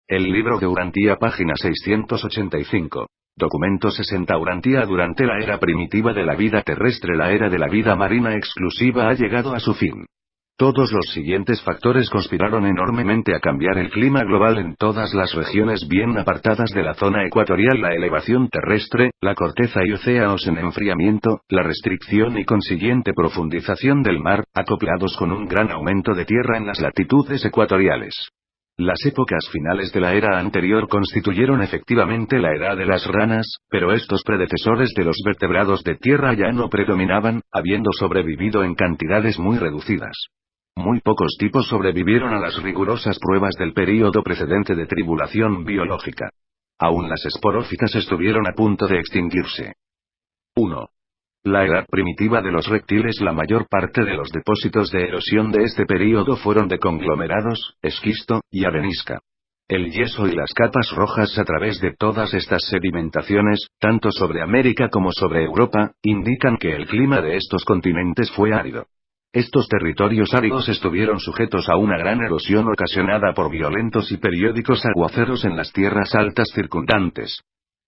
El libro de Urantia, página 685. Documento 60. Urantia. Durante la era primitiva de la vida terrestre, la era de la vida marina exclusiva ha llegado a su fin. Todos los siguientes factores conspiraron enormemente a cambiar el clima global en todas las regiones bien apartadas de la zona ecuatorial: la elevación terrestre, la corteza y océanos en enfriamiento, la restricción y consiguiente profundización del mar, acoplados con un gran aumento de tierra en las latitudes ecuatoriales. Las épocas finales de la era anterior constituyeron efectivamente la edad de las ranas, pero estos predecesores de los vertebrados de tierra ya no predominaban, habiendo sobrevivido en cantidades muy reducidas. Muy pocos tipos sobrevivieron a las rigurosas pruebas del período precedente de tribulación biológica. Aún las esporófitas estuvieron a punto de extinguirse. 1. La edad primitiva de los reptiles. La mayor parte de los depósitos de erosión de este período fueron de conglomerados, esquisto, y arenisca. El yeso y las capas rojas a través de todas estas sedimentaciones, tanto sobre América como sobre Europa, indican que el clima de estos continentes fue árido. Estos territorios áridos estuvieron sujetos a una gran erosión ocasionada por violentos y periódicos aguaceros en las tierras altas circundantes.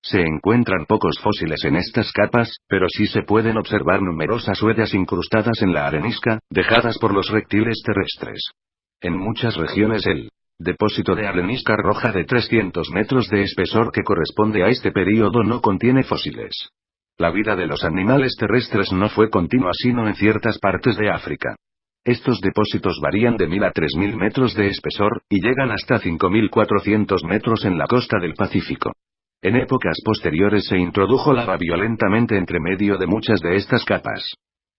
Se encuentran pocos fósiles en estas capas, pero sí se pueden observar numerosas huellas incrustadas en la arenisca, dejadas por los reptiles terrestres. En muchas regiones el depósito de arenisca roja de 300 metros de espesor que corresponde a este período no contiene fósiles. La vida de los animales terrestres no fue continua sino en ciertas partes de África. Estos depósitos varían de 1000 a 3000 metros de espesor, y llegan hasta 5400 metros en la costa del Pacífico. En épocas posteriores se introdujo lava violentamente entre medio de muchas de estas capas.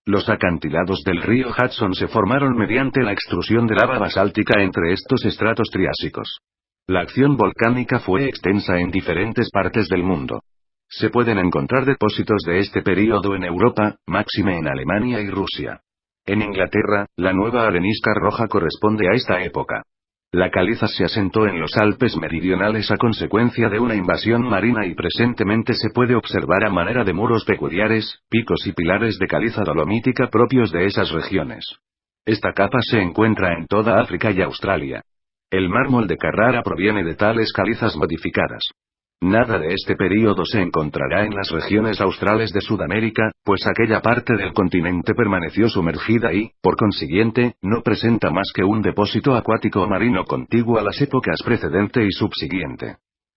Los acantilados del río Hudson se formaron mediante la extrusión de lava basáltica entre estos estratos triásicos. La acción volcánica fue extensa en diferentes partes del mundo. Se pueden encontrar depósitos de este período en Europa, máxime en Alemania y Rusia. En Inglaterra, la nueva arenisca roja corresponde a esta época. La caliza se asentó en los Alpes meridionales a consecuencia de una invasión marina y presentemente se puede observar a manera de muros peculiares, picos y pilares de caliza dolomítica propios de esas regiones. Esta capa se encuentra en toda África y Australia. El mármol de Carrara proviene de tales calizas modificadas. Nada de este período se encontrará en las regiones australes de Sudamérica, pues aquella parte del continente permaneció sumergida y, por consiguiente, no presenta más que un depósito acuático marino contiguo a las épocas precedente y subsiguiente.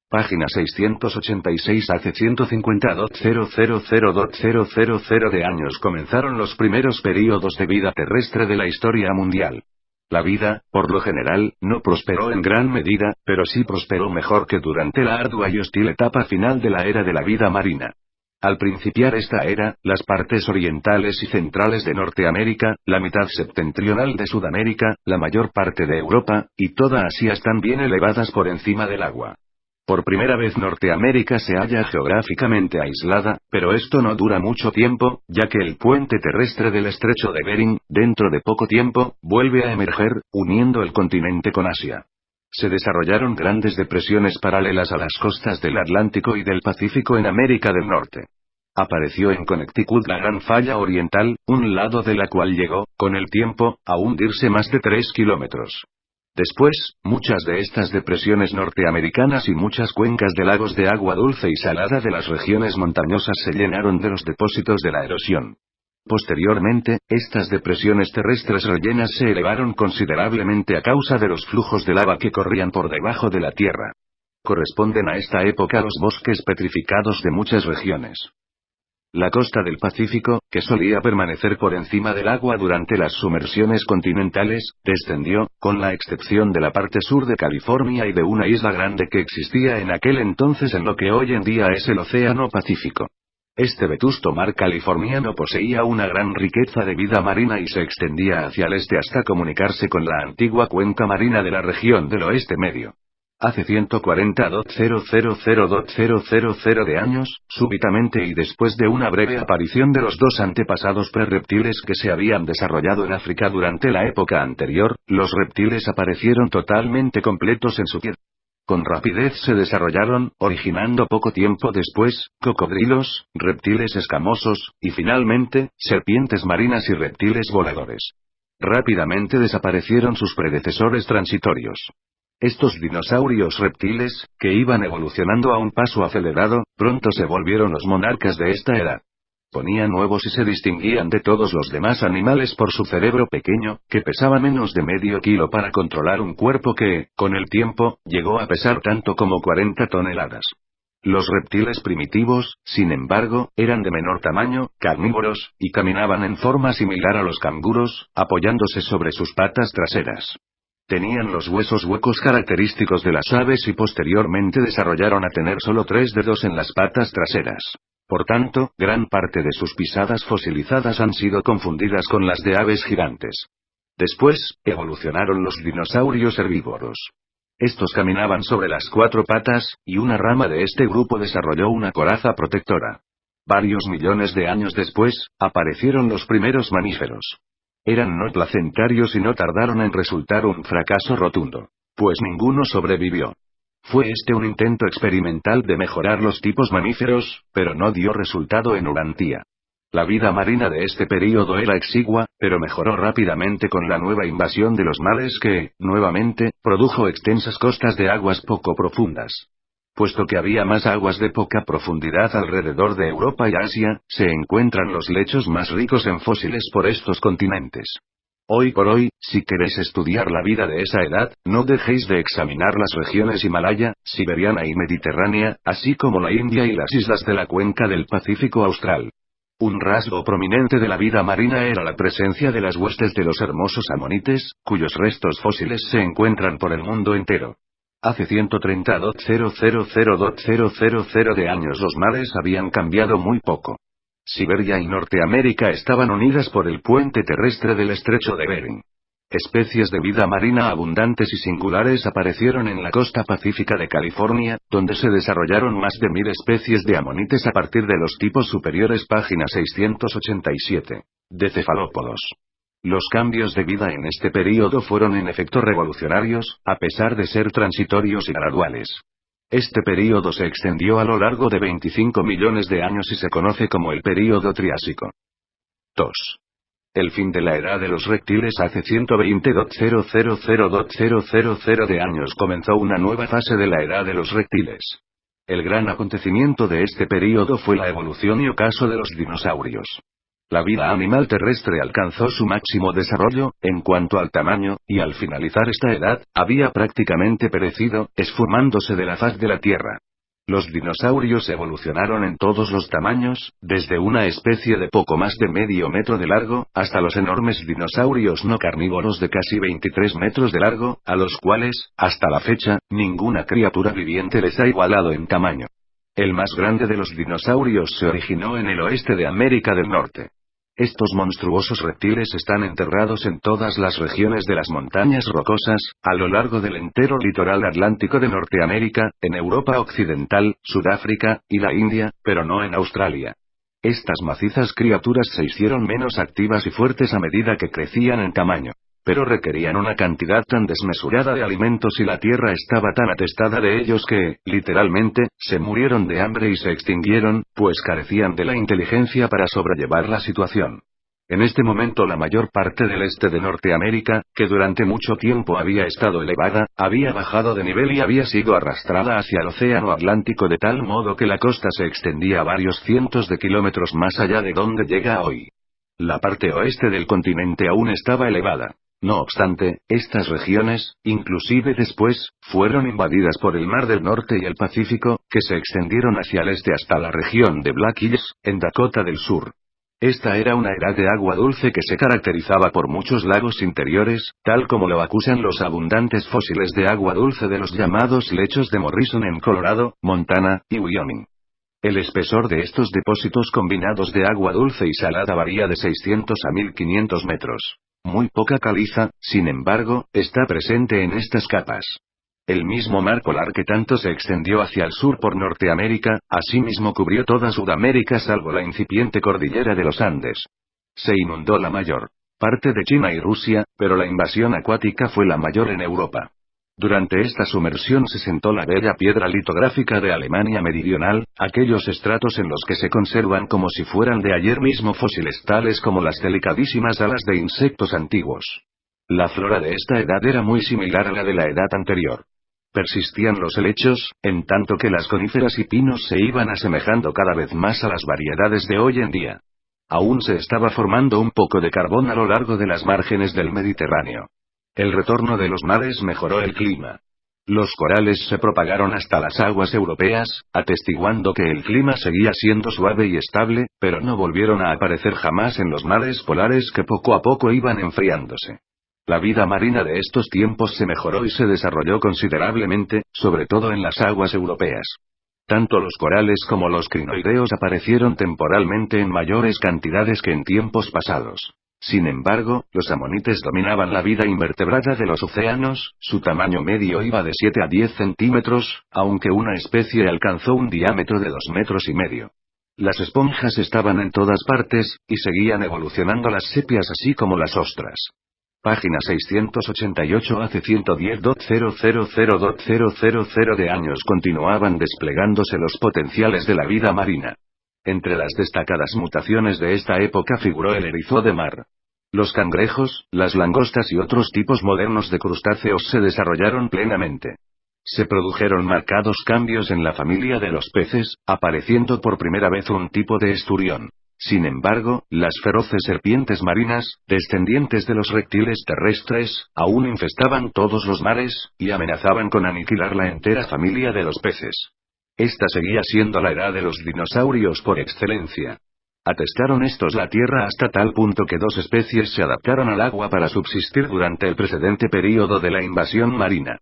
Página 686. Hace 150.000 de años comenzaron los primeros períodos de vida terrestre de la historia mundial. La vida, por lo general, no prosperó en gran medida, pero sí prosperó mejor que durante la ardua y hostil etapa final de la era de la vida marina. Al principiar esta era, las partes orientales y centrales de Norteamérica, la mitad septentrional de Sudamérica, la mayor parte de Europa, y toda Asia están bien elevadas por encima del agua. Por primera vez Norteamérica se halla geográficamente aislada, pero esto no dura mucho tiempo, ya que el puente terrestre del estrecho de Bering, dentro de poco tiempo, vuelve a emerger, uniendo el continente con Asia. Se desarrollaron grandes depresiones paralelas a las costas del Atlántico y del Pacífico en América del Norte. Apareció en Connecticut la Gran Falla Oriental, un lado de la cual llegó, con el tiempo, a hundirse más de 3 kilómetros. Después, muchas de estas depresiones norteamericanas y muchas cuencas de lagos de agua dulce y salada de las regiones montañosas se llenaron de los depósitos de la erosión. Posteriormente, estas depresiones terrestres rellenas se elevaron considerablemente a causa de los flujos de lava que corrían por debajo de la tierra. Corresponden a esta época los bosques petrificados de muchas regiones. La costa del Pacífico, que solía permanecer por encima del agua durante las sumersiones continentales, descendió, con la excepción de la parte sur de California y de una isla grande que existía en aquel entonces en lo que hoy en día es el Océano Pacífico. Este vetusto mar californiano poseía una gran riqueza de vida marina y se extendía hacia el este hasta comunicarse con la antigua cuenca marina de la región del Oeste Medio. Hace 140.000 de años, súbitamente y después de una breve aparición de los dos antepasados prerreptiles que se habían desarrollado en África durante la época anterior, los reptiles aparecieron totalmente completos en su piel. Con rapidez se desarrollaron, originando poco tiempo después, cocodrilos, reptiles escamosos, y finalmente, serpientes marinas y reptiles voladores. Rápidamente desaparecieron sus predecesores transitorios. Estos dinosaurios reptiles, que iban evolucionando a un paso acelerado, pronto se volvieron los monarcas de esta edad. Ponían huevos y se distinguían de todos los demás animales por su cerebro pequeño, que pesaba menos de medio kilo para controlar un cuerpo que, con el tiempo, llegó a pesar tanto como 40 toneladas. Los reptiles primitivos, sin embargo, eran de menor tamaño, carnívoros, y caminaban en forma similar a los canguros, apoyándose sobre sus patas traseras. Tenían los huesos huecos característicos de las aves y posteriormente desarrollaron a tener solo 3 dedos en las patas traseras. Por tanto, gran parte de sus pisadas fosilizadas han sido confundidas con las de aves gigantes. Después, evolucionaron los dinosaurios herbívoros. Estos caminaban sobre las 4 patas, y una rama de este grupo desarrolló una coraza protectora. Varios millones de años después, aparecieron los primeros mamíferos. Eran no placentarios y no tardaron en resultar un fracaso rotundo. Pues ninguno sobrevivió. Fue este un intento experimental de mejorar los tipos mamíferos, pero no dio resultado en Urantia. La vida marina de este período era exigua, pero mejoró rápidamente con la nueva invasión de los mares que, nuevamente, produjo extensas costas de aguas poco profundas. Puesto que había más aguas de poca profundidad alrededor de Europa y Asia, se encuentran los lechos más ricos en fósiles por estos continentes. Hoy por hoy, si queréis estudiar la vida de esa edad, no dejéis de examinar las regiones Himalaya, Siberiana y Mediterránea, así como la India y las islas de la cuenca del Pacífico Austral. Un rasgo prominente de la vida marina era la presencia de las huestes de los hermosos amonites, cuyos restos fósiles se encuentran por el mundo entero. Hace 130.000 de años los mares habían cambiado muy poco. Siberia y Norteamérica estaban unidas por el puente terrestre del estrecho de Bering. Especies de vida marina abundantes y singulares aparecieron en la costa pacífica de California, donde se desarrollaron más de 1000 especies de amonites a partir de los tipos superiores. Página 687. De cefalópodos. Los cambios de vida en este período fueron en efecto revolucionarios, a pesar de ser transitorios y graduales. Este período se extendió a lo largo de 25 millones de años y se conoce como el período Triásico. 2. El fin de la edad de los reptiles hace 120.000 de años comenzó una nueva fase de la edad de los reptiles. El gran acontecimiento de este período fue la evolución y ocaso de los dinosaurios. La vida animal terrestre alcanzó su máximo desarrollo, en cuanto al tamaño, y al finalizar esta edad, había prácticamente perecido, esfumándose de la faz de la Tierra. Los dinosaurios evolucionaron en todos los tamaños, desde una especie de poco más de medio metro de largo, hasta los enormes dinosaurios no carnívoros de casi 23 metros de largo, a los cuales, hasta la fecha, ninguna criatura viviente les ha igualado en tamaño. El más grande de los dinosaurios se originó en el oeste de América del Norte. Estos monstruosos reptiles están enterrados en todas las regiones de las montañas rocosas, a lo largo del entero litoral atlántico de Norteamérica, en Europa Occidental, Sudáfrica, y la India, pero no en Australia. Estas macizas criaturas se hicieron menos activas y fuertes a medida que crecían en tamaño. Pero requerían una cantidad tan desmesurada de alimentos y la tierra estaba tan atestada de ellos que, literalmente, se murieron de hambre y se extinguieron, pues carecían de la inteligencia para sobrellevar la situación. En este momento la mayor parte del este de Norteamérica, que durante mucho tiempo había estado elevada, había bajado de nivel y había sido arrastrada hacia el océano Atlántico de tal modo que la costa se extendía a varios cientos de kilómetros más allá de donde llega hoy. La parte oeste del continente aún estaba elevada. No obstante, estas regiones, inclusive después, fueron invadidas por el Mar del Norte y el Pacífico, que se extendieron hacia el este hasta la región de Black Hills, en Dakota del Sur. Esta era una edad de agua dulce que se caracterizaba por muchos lagos interiores, tal como lo acusan los abundantes fósiles de agua dulce de los llamados lechos de Morrison en Colorado, Montana, y Wyoming. El espesor de estos depósitos combinados de agua dulce y salada varía de 600 a 1500 metros. Muy poca caliza, sin embargo, está presente en estas capas. El mismo mar polar que tanto se extendió hacia el sur por Norteamérica, asimismo cubrió toda Sudamérica salvo la incipiente cordillera de los Andes. Se inundó la mayor parte de China y Rusia, pero la invasión acuática fue la mayor en Europa. Durante esta sumersión se sentó la bella piedra litográfica de Alemania Meridional, aquellos estratos en los que se conservan como si fueran de ayer mismo fósiles tales como las delicadísimas alas de insectos antiguos. La flora de esta edad era muy similar a la de la edad anterior. Persistían los helechos, en tanto que las coníferas y pinos se iban asemejando cada vez más a las variedades de hoy en día. Aún se estaba formando un poco de carbón a lo largo de las márgenes del Mediterráneo. El retorno de los mares mejoró el clima. Los corales se propagaron hasta las aguas europeas, atestiguando que el clima seguía siendo suave y estable, pero no volvieron a aparecer jamás en los mares polares que poco a poco iban enfriándose. La vida marina de estos tiempos se mejoró y se desarrolló considerablemente, sobre todo en las aguas europeas. Tanto los corales como los crinoideos aparecieron temporalmente en mayores cantidades que en tiempos pasados. Sin embargo, los amonites dominaban la vida invertebrada de los océanos, su tamaño medio iba de 7 a 10 centímetros, aunque una especie alcanzó un diámetro de 2,5 metros. Las esponjas estaban en todas partes, y seguían evolucionando las sepias así como las ostras. Página 688. Hace 110.000.000 de años continuaban desplegándose los potenciales de la vida marina. Entre las destacadas mutaciones de esta época figuró el erizo de mar. Los cangrejos, las langostas y otros tipos modernos de crustáceos se desarrollaron plenamente. Se produjeron marcados cambios en la familia de los peces, apareciendo por primera vez un tipo de esturión. Sin embargo, las feroces serpientes marinas, descendientes de los reptiles terrestres, aún infestaban todos los mares, y amenazaban con aniquilar la entera familia de los peces. Esta seguía siendo la edad de los dinosaurios por excelencia. Atestaron estos la Tierra hasta tal punto que dos especies se adaptaron al agua para subsistir durante el precedente período de la invasión marina.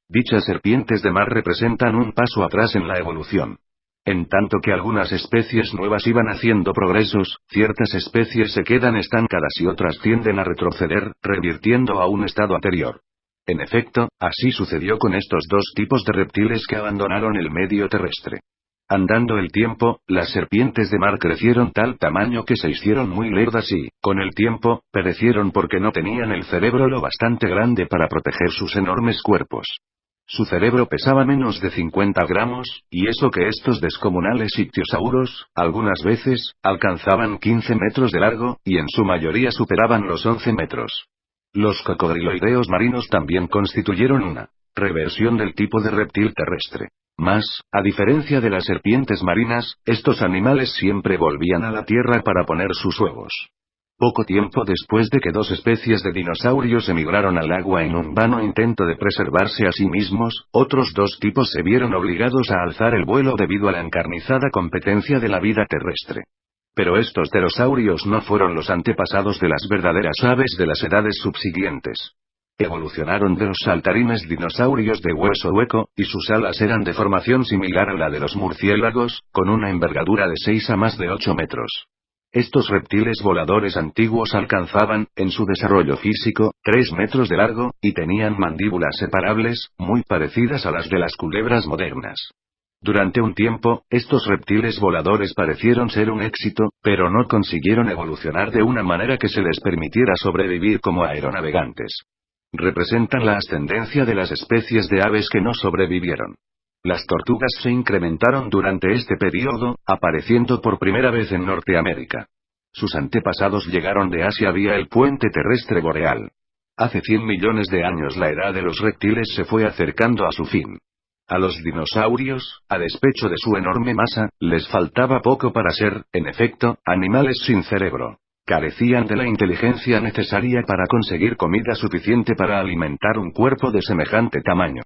Dichas serpientes de mar representan un paso atrás en la evolución. En tanto que algunas especies nuevas iban haciendo progresos, ciertas especies se quedan estancadas y otras tienden a retroceder, revirtiendo a un estado anterior. En efecto, así sucedió con estos dos tipos de reptiles que abandonaron el medio terrestre. Andando el tiempo, las serpientes de mar crecieron tal tamaño que se hicieron muy lerdas y, con el tiempo, perecieron porque no tenían el cerebro lo bastante grande para proteger sus enormes cuerpos. Su cerebro pesaba menos de 50 gramos, y eso que estos descomunales ictiosauros, algunas veces, alcanzaban 15 metros de largo, y en su mayoría superaban los 11 metros. Los cocodriloideos marinos también constituyeron una reversión del tipo de reptil terrestre. Mas, a diferencia de las serpientes marinas, estos animales siempre volvían a la tierra para poner sus huevos. Poco tiempo después de que dos especies de dinosaurios emigraron al agua en un vano intento de preservarse a sí mismos, otros dos tipos se vieron obligados a alzar el vuelo debido a la encarnizada competencia de la vida terrestre. Pero estos pterosaurios no fueron los antepasados de las verdaderas aves de las edades subsiguientes. Evolucionaron de los saltarines dinosaurios de hueso hueco, y sus alas eran de formación similar a la de los murciélagos, con una envergadura de 6 a más de 8 metros. Estos reptiles voladores antiguos alcanzaban, en su desarrollo físico, 3 metros de largo, y tenían mandíbulas separables, muy parecidas a las de las culebras modernas. Durante un tiempo, estos reptiles voladores parecieron ser un éxito, pero no consiguieron evolucionar de una manera que se les permitiera sobrevivir como aeronavegantes. Representan la ascendencia de las especies de aves que no sobrevivieron. Las tortugas se incrementaron durante este período, apareciendo por primera vez en Norteamérica. Sus antepasados llegaron de Asia vía el puente terrestre boreal. Hace 100 millones de años la edad de los reptiles se fue acercando a su fin. A los dinosaurios, a despecho de su enorme masa, les faltaba poco para ser, en efecto, animales sin cerebro. Carecían de la inteligencia necesaria para conseguir comida suficiente para alimentar un cuerpo de semejante tamaño.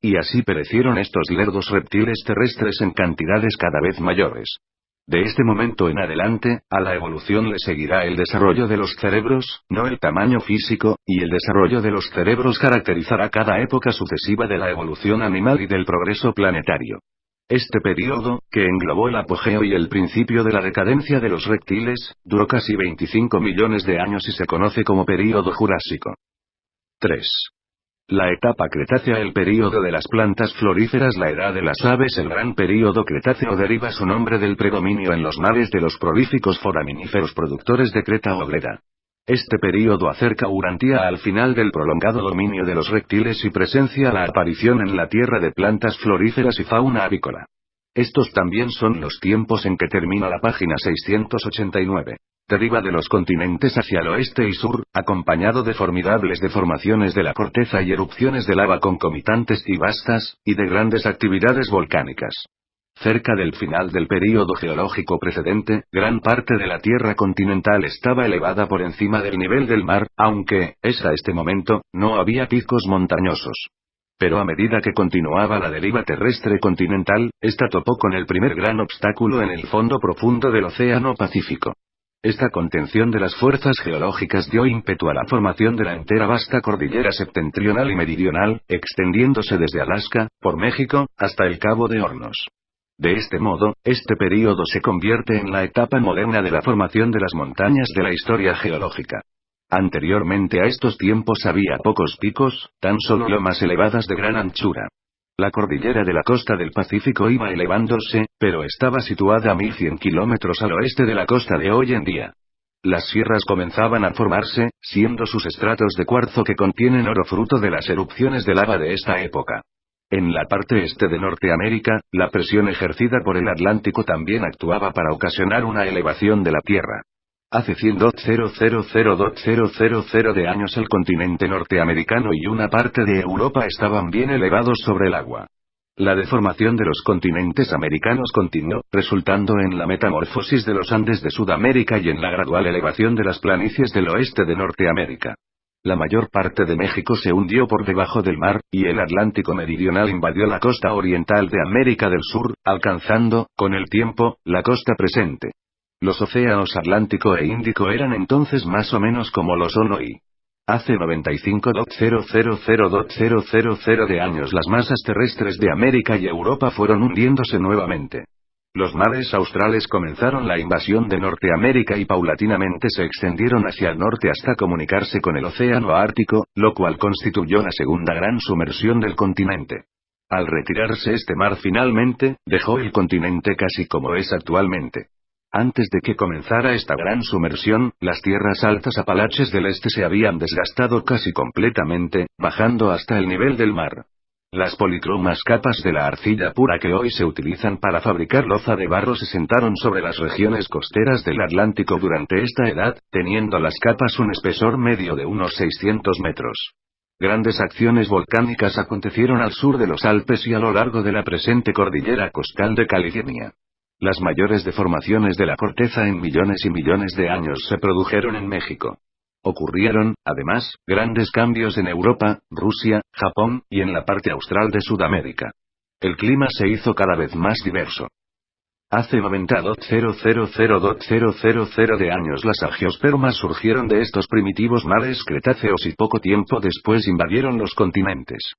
Y así perecieron estos lerdos reptiles terrestres en cantidades cada vez mayores. De este momento en adelante, a la evolución le seguirá el desarrollo de los cerebros, no el tamaño físico, y el desarrollo de los cerebros caracterizará cada época sucesiva de la evolución animal y del progreso planetario. Este período, que englobó el apogeo y el principio de la decadencia de los reptiles, duró casi 25 millones de años y se conoce como período Jurásico. 3. La etapa Cretácea. El período de las plantas floríferas. La edad de las aves. El gran período Cretáceo deriva su nombre del predominio en los mares de los prolíficos foraminíferos productores de creta obrera. Este período acerca Urantia al final del prolongado dominio de los reptiles y presencia la aparición en la Tierra de plantas floríferas y fauna avícola. Estos también son los tiempos en que termina la página 689. Deriva de los continentes hacia el oeste y sur, acompañado de formidables deformaciones de la corteza y erupciones de lava concomitantes y vastas, y de grandes actividades volcánicas. Cerca del final del período geológico precedente, gran parte de la tierra continental estaba elevada por encima del nivel del mar, aunque, hasta este momento, no había picos montañosos. Pero a medida que continuaba la deriva terrestre continental, esta topó con el primer gran obstáculo en el fondo profundo del Océano Pacífico. Esta contención de las fuerzas geológicas dio ímpetu a la formación de la entera vasta cordillera septentrional y meridional, extendiéndose desde Alaska, por México, hasta el Cabo de Hornos. De este modo, este período se convierte en la etapa moderna de la formación de las montañas de la historia geológica. Anteriormente a estos tiempos había pocos picos, tan solo lomas elevadas de gran anchura. La cordillera de la costa del Pacífico iba elevándose, pero estaba situada a 1100 kilómetros al oeste de la costa de hoy en día. Las sierras comenzaban a formarse, siendo sus estratos de cuarzo que contienen oro fruto de las erupciones de lava de esta época. En la parte este de Norteamérica, la presión ejercida por el Atlántico también actuaba para ocasionar una elevación de la Tierra. Hace 100.000 de años el continente norteamericano y una parte de Europa estaban bien elevados sobre el agua. La deformación de los continentes americanos continuó, resultando en la metamorfosis de los Andes de Sudamérica y en la gradual elevación de las planicies del oeste de Norteamérica. La mayor parte de México se hundió por debajo del mar, y el Atlántico meridional invadió la costa oriental de América del Sur, alcanzando, con el tiempo, la costa presente. Los océanos Atlántico e Índico eran entonces más o menos como lo son hoy. Hace 95.000 de años las masas terrestres de América y Europa fueron hundiéndose nuevamente. Los mares australes comenzaron la invasión de Norteamérica y paulatinamente se extendieron hacia el norte hasta comunicarse con el océano Ártico, lo cual constituyó la segunda gran sumersión del continente. Al retirarse este mar finalmente, dejó el continente casi como es actualmente. Antes de que comenzara esta gran sumersión, las tierras altas Apalaches del este se habían desgastado casi completamente, bajando hasta el nivel del mar. Las policromas capas de la arcilla pura que hoy se utilizan para fabricar loza de barro se sentaron sobre las regiones costeras del Atlántico durante esta edad, teniendo las capas un espesor medio de unos 600 metros. Grandes acciones volcánicas acontecieron al sur de los Alpes y a lo largo de la presente cordillera costal de California. Las mayores deformaciones de la corteza en millones y millones de años se produjeron en México. Ocurrieron, además, grandes cambios en Europa, Rusia, Japón, y en la parte austral de Sudamérica. El clima se hizo cada vez más diverso. Hace 90.000 de años las angiospermas surgieron de estos primitivos mares cretáceos y poco tiempo después invadieron los continentes.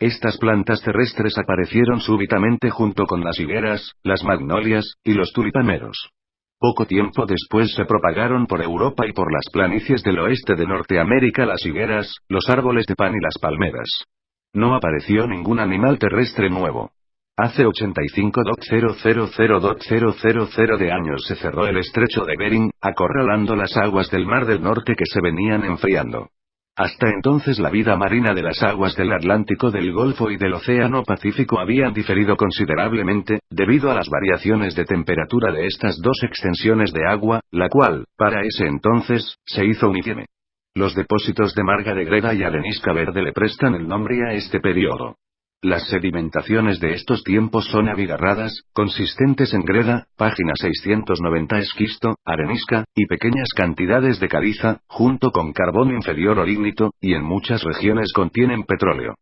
Estas plantas terrestres aparecieron súbitamente junto con las higueras, las magnolias, y los tulipaneros. Poco tiempo después se propagaron por Europa y por las planicies del oeste de Norteamérica las higueras, los árboles de pan y las palmeras. No apareció ningún animal terrestre nuevo. Hace 85.000 de años se cerró el estrecho de Bering, acorralando las aguas del Mar del Norte que se venían enfriando. Hasta entonces la vida marina de las aguas del Atlántico, del Golfo y del Océano Pacífico habían diferido considerablemente, debido a las variaciones de temperatura de estas dos extensiones de agua, la cual, para ese entonces, se hizo uniforme. Los depósitos de marga de greda y arenisca verde le prestan el nombre a este periodo. Las sedimentaciones de estos tiempos son abigarradas, consistentes en greda, página 690 esquisto, arenisca, y pequeñas cantidades de caliza, junto con carbón inferior o lignito, y en muchas regiones contienen petróleo.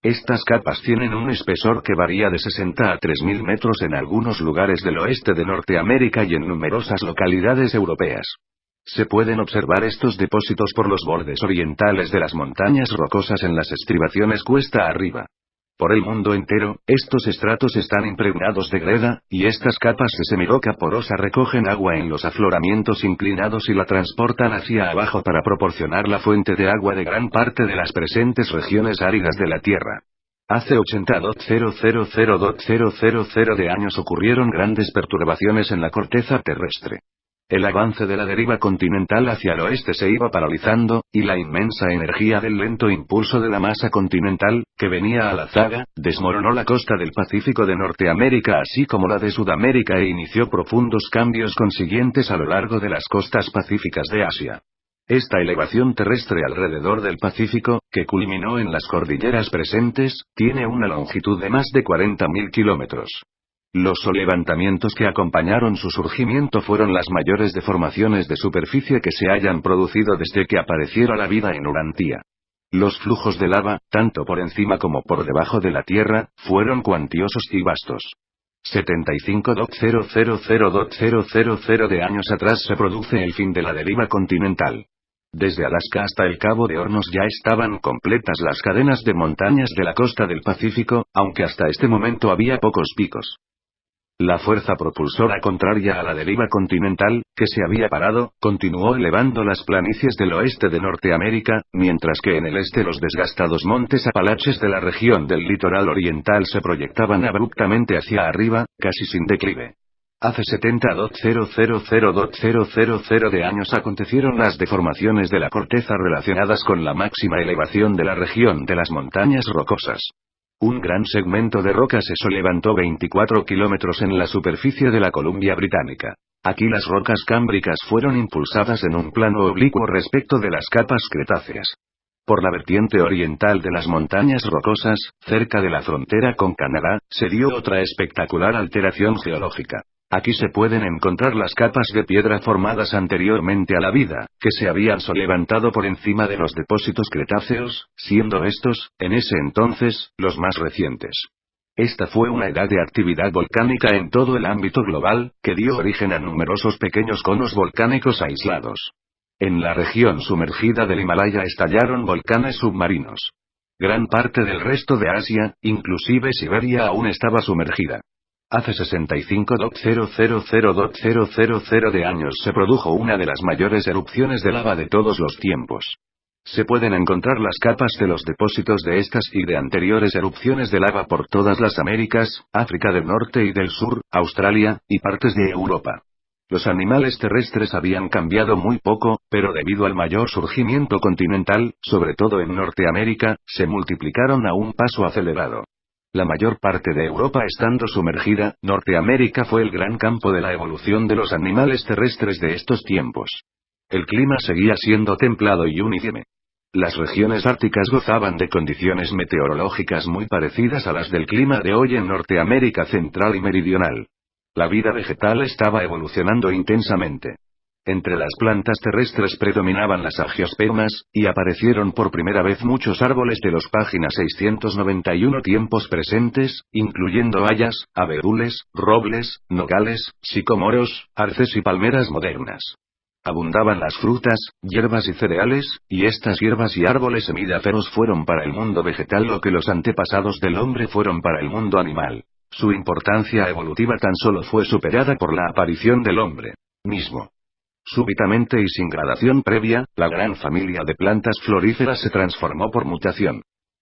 Estas capas tienen un espesor que varía de 60 a 3000 metros en algunos lugares del oeste de Norteamérica y en numerosas localidades europeas. Se pueden observar estos depósitos por los bordes orientales de las montañas rocosas en las estribaciones cuesta arriba. Por el mundo entero, estos estratos están impregnados de greda, y estas capas de semiroca porosa recogen agua en los afloramientos inclinados y la transportan hacia abajo para proporcionar la fuente de agua de gran parte de las presentes regiones áridas de la Tierra. Hace 80.000 de años ocurrieron grandes perturbaciones en la corteza terrestre. El avance de la deriva continental hacia el oeste se iba paralizando, y la inmensa energía del lento impulso de la masa continental, que venía a la zaga, desmoronó la costa del Pacífico de Norteamérica así como la de Sudamérica e inició profundos cambios consiguientes a lo largo de las costas pacíficas de Asia. Esta elevación terrestre alrededor del Pacífico, que culminó en las cordilleras presentes, tiene una longitud de más de 40.000 kilómetros. Los solevantamientos que acompañaron su surgimiento fueron las mayores deformaciones de superficie que se hayan producido desde que apareciera la vida en Urantia. Los flujos de lava, tanto por encima como por debajo de la Tierra, fueron cuantiosos y vastos. 75.000.000 de años atrás se produce el fin de la deriva continental. Desde Alaska hasta el Cabo de Hornos ya estaban completas las cadenas de montañas de la costa del Pacífico, aunque hasta este momento había pocos picos. La fuerza propulsora contraria a la deriva continental, que se había parado, continuó elevando las planicies del oeste de Norteamérica, mientras que en el este los desgastados montes Apalaches de la región del litoral oriental se proyectaban abruptamente hacia arriba, casi sin declive. Hace 70.000.000 de años acontecieron las deformaciones de la corteza relacionadas con la máxima elevación de la región de las montañas rocosas. Un gran segmento de roca se solevantó 24 kilómetros en la superficie de la Columbia Británica. Aquí las rocas cámbricas fueron impulsadas en un plano oblicuo respecto de las capas cretáceas. Por la vertiente oriental de las montañas rocosas, cerca de la frontera con Canadá, se dio otra espectacular alteración geológica. Aquí se pueden encontrar las capas de piedra formadas anteriormente a la vida, que se habían solevantado por encima de los depósitos cretáceos, siendo estos, en ese entonces, los más recientes. Esta fue una edad de actividad volcánica en todo el ámbito global, que dio origen a numerosos pequeños conos volcánicos aislados. En la región sumergida del Himalaya estallaron volcanes submarinos. Gran parte del resto de Asia, inclusive Siberia, aún estaba sumergida. Hace 65.000.000 de años se produjo una de las mayores erupciones de lava de todos los tiempos. Se pueden encontrar las capas de los depósitos de estas y de anteriores erupciones de lava por todas las Américas, África del Norte y del Sur, Australia, y partes de Europa. Los animales terrestres habían cambiado muy poco, pero debido al mayor surgimiento continental, sobre todo en Norteamérica, se multiplicaron a un paso acelerado. La mayor parte de Europa estando sumergida, Norteamérica fue el gran campo de la evolución de los animales terrestres de estos tiempos. El clima seguía siendo templado y uniforme. Las regiones árticas gozaban de condiciones meteorológicas muy parecidas a las del clima de hoy en Norteamérica central y meridional. La vida vegetal estaba evolucionando intensamente. Entre las plantas terrestres predominaban las angiospermas, y aparecieron por primera vez muchos árboles de los páginas 691 tiempos presentes, incluyendo hayas, abedules, robles, nogales, sicomoros, arces y palmeras modernas. Abundaban las frutas, hierbas y cereales, y estas hierbas y árboles semíferos fueron para el mundo vegetal lo que los antepasados del hombre fueron para el mundo animal. Su importancia evolutiva tan solo fue superada por la aparición del hombre mismo. Súbitamente y sin gradación previa, la gran familia de plantas floríferas se transformó por mutación.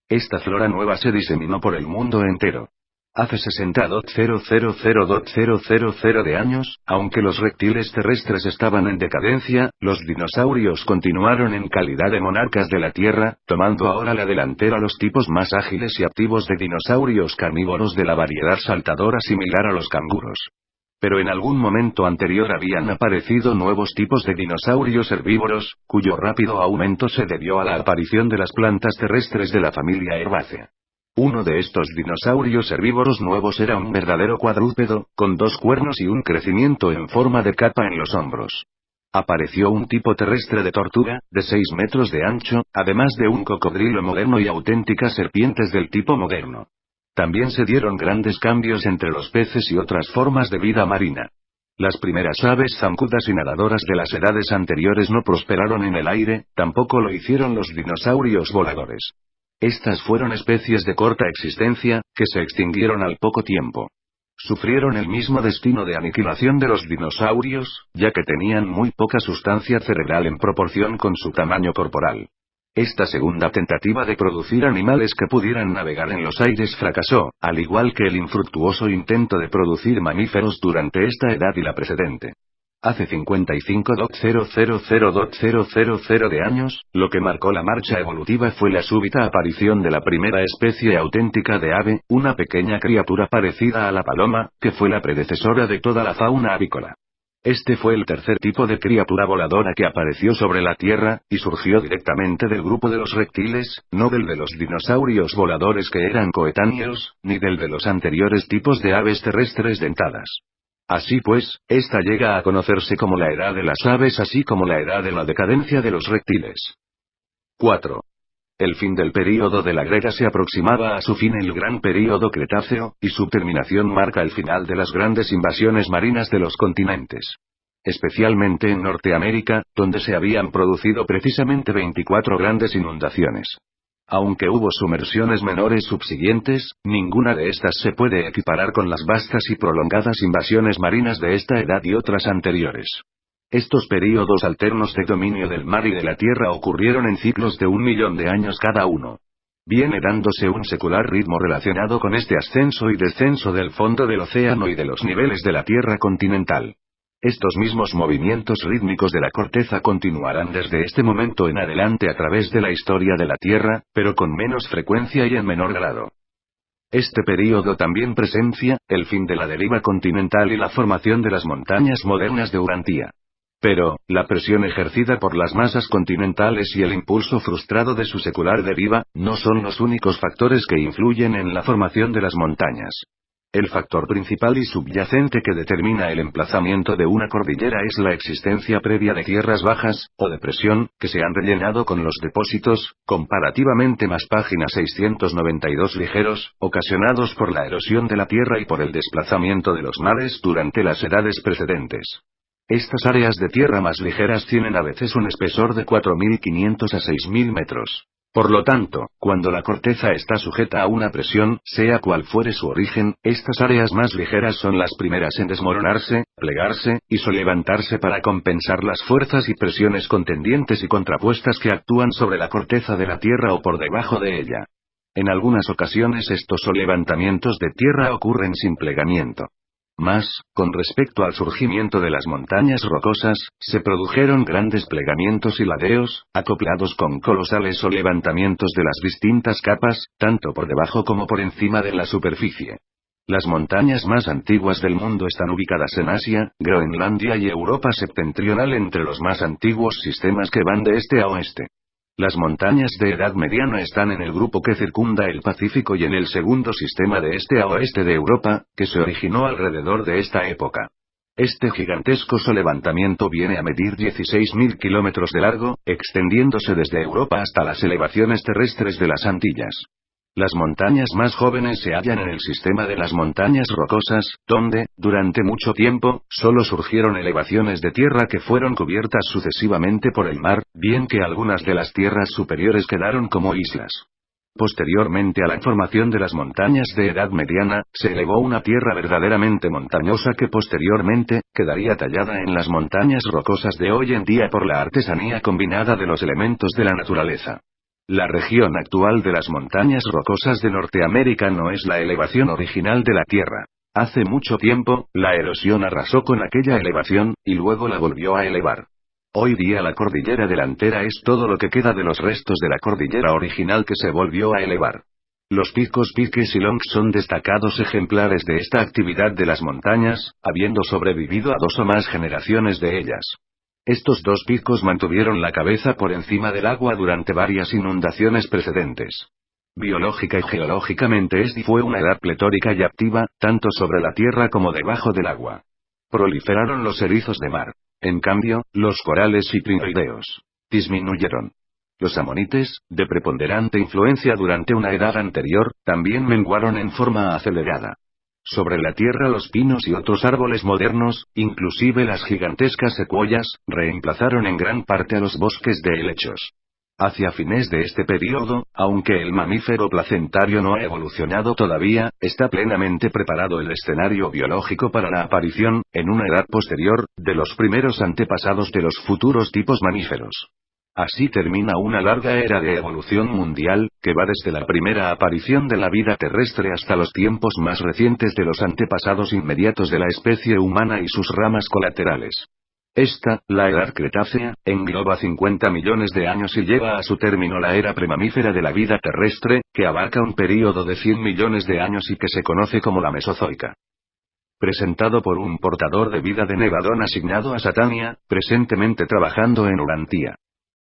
Esta flora nueva se diseminó por el mundo entero. Hace 60.000.000 de años, aunque los reptiles terrestres estaban en decadencia, los dinosaurios continuaron en calidad de monarcas de la Tierra, tomando ahora la delantera los tipos más ágiles y activos de dinosaurios carnívoros de la variedad saltadora similar a los canguros. Pero en algún momento anterior habían aparecido nuevos tipos de dinosaurios herbívoros, cuyo rápido aumento se debió a la aparición de las plantas terrestres de la familia herbácea. Uno de estos dinosaurios herbívoros nuevos era un verdadero cuadrúpedo, con 2 cuernos y un crecimiento en forma de capa en los hombros. Apareció un tipo terrestre de tortuga, de 6 metros de ancho, además de un cocodrilo moderno y auténticas serpientes del tipo moderno. También se dieron grandes cambios entre los peces y otras formas de vida marina. Las primeras aves zancudas y nadadoras de las edades anteriores no prosperaron en el aire, tampoco lo hicieron los dinosaurios voladores. Estas fueron especies de corta existencia, que se extinguieron al poco tiempo. Sufrieron el mismo destino de aniquilación de los dinosaurios, ya que tenían muy poca sustancia cerebral en proporción con su tamaño corporal. Esta segunda tentativa de producir animales que pudieran navegar en los aires fracasó, al igual que el infructuoso intento de producir mamíferos durante esta edad y la precedente. Hace 55.000.000 de años, lo que marcó la marcha evolutiva fue la súbita aparición de la primera especie auténtica de ave, una pequeña criatura parecida a la paloma, que fue la predecesora de toda la fauna avícola. Este fue el tercer tipo de criatura voladora que apareció sobre la Tierra, y surgió directamente del grupo de los reptiles, no del de los dinosaurios voladores que eran coetáneos, ni del de los anteriores tipos de aves terrestres dentadas. Así pues, esta llega a conocerse como la edad de las aves así como la edad de la decadencia de los reptiles. 4. El fin del período de la Grega se aproximaba a su fin el Gran Período Cretáceo, y su terminación marca el final de las grandes invasiones marinas de los continentes. Especialmente en Norteamérica, donde se habían producido precisamente 24 grandes inundaciones. Aunque hubo sumersiones menores subsiguientes, ninguna de estas se puede equiparar con las vastas y prolongadas invasiones marinas de esta edad y otras anteriores. Estos períodos alternos de dominio del mar y de la tierra ocurrieron en ciclos de 1.000.000 de años cada uno. Viene dándose un secular ritmo relacionado con este ascenso y descenso del fondo del océano y de los niveles de la tierra continental. Estos mismos movimientos rítmicos de la corteza continuarán desde este momento en adelante a través de la historia de la Tierra, pero con menos frecuencia y en menor grado. Este período también presencia el fin de la deriva continental y la formación de las montañas modernas de Urantia. Pero, la presión ejercida por las masas continentales y el impulso frustrado de su secular deriva, no son los únicos factores que influyen en la formación de las montañas. El factor principal y subyacente que determina el emplazamiento de una cordillera es la existencia previa de tierras bajas, o depresión, que se han rellenado con los depósitos, comparativamente más página 692 ligeros, ocasionados por la erosión de la tierra y por el desplazamiento de los mares durante las edades precedentes. Estas áreas de tierra más ligeras tienen a veces un espesor de 4.500 a 6.000 metros. Por lo tanto, cuando la corteza está sujeta a una presión, sea cual fuere su origen, estas áreas más ligeras son las primeras en desmoronarse, plegarse, y solevantarse para compensar las fuerzas y presiones contendientes y contrapuestas que actúan sobre la corteza de la Tierra o por debajo de ella. En algunas ocasiones estos solevantamientos de tierra ocurren sin plegamiento. Mas, con respecto al surgimiento de las montañas rocosas, se produjeron grandes plegamientos y ladeos, acoplados con colosales solevantamientos de las distintas capas, tanto por debajo como por encima de la superficie. Las montañas más antiguas del mundo están ubicadas en Asia, Groenlandia y Europa septentrional entre los más antiguos sistemas que van de este a oeste. Las montañas de edad mediana están en el grupo que circunda el Pacífico y en el segundo sistema de este a oeste de Europa, que se originó alrededor de esta época. Este gigantesco solevantamiento viene a medir 16.000 kilómetros de largo, extendiéndose desde Europa hasta las elevaciones terrestres de las Antillas. Las montañas más jóvenes se hallan en el sistema de las montañas rocosas, donde, durante mucho tiempo, solo surgieron elevaciones de tierra que fueron cubiertas sucesivamente por el mar, bien que algunas de las tierras superiores quedaron como islas. Posteriormente a la formación de las montañas de edad mediana, se elevó una tierra verdaderamente montañosa que posteriormente, quedaría tallada en las montañas rocosas de hoy en día por la artesanía combinada de los elementos de la naturaleza. La región actual de las montañas rocosas de Norteamérica no es la elevación original de la Tierra. Hace mucho tiempo, la erosión arrasó con aquella elevación, y luego la volvió a elevar. Hoy día la cordillera delantera es todo lo que queda de los restos de la cordillera original que se volvió a elevar. Los picos Pikes y Longs son destacados ejemplares de esta actividad de las montañas, habiendo sobrevivido a 2 o más generaciones de ellas. Estos 2 picos mantuvieron la cabeza por encima del agua durante varias inundaciones precedentes. Biológica y geológicamente fue una edad pletórica y activa, tanto sobre la tierra como debajo del agua. Proliferaron los erizos de mar. En cambio, los corales y crinoideos disminuyeron. Los amonites, de preponderante influencia durante una edad anterior, también menguaron en forma acelerada. Sobre la tierra los pinos y otros árboles modernos, inclusive las gigantescas secuoyas, reemplazaron en gran parte a los bosques de helechos. Hacia fines de este período, aunque el mamífero placentario no ha evolucionado todavía, está plenamente preparado el escenario biológico para la aparición, en una edad posterior, de los primeros antepasados de los futuros tipos mamíferos. Así termina una larga era de evolución mundial, que va desde la primera aparición de la vida terrestre hasta los tiempos más recientes de los antepasados inmediatos de la especie humana y sus ramas colaterales. Esta, la Edad Cretácea, engloba 50 millones de años y lleva a su término la era premamífera de la vida terrestre, que abarca un período de 100 millones de años y que se conoce como la Mesozoica. Presentado por un portador de vida de Nevadón asignado a Satania, presentemente trabajando en Urantia.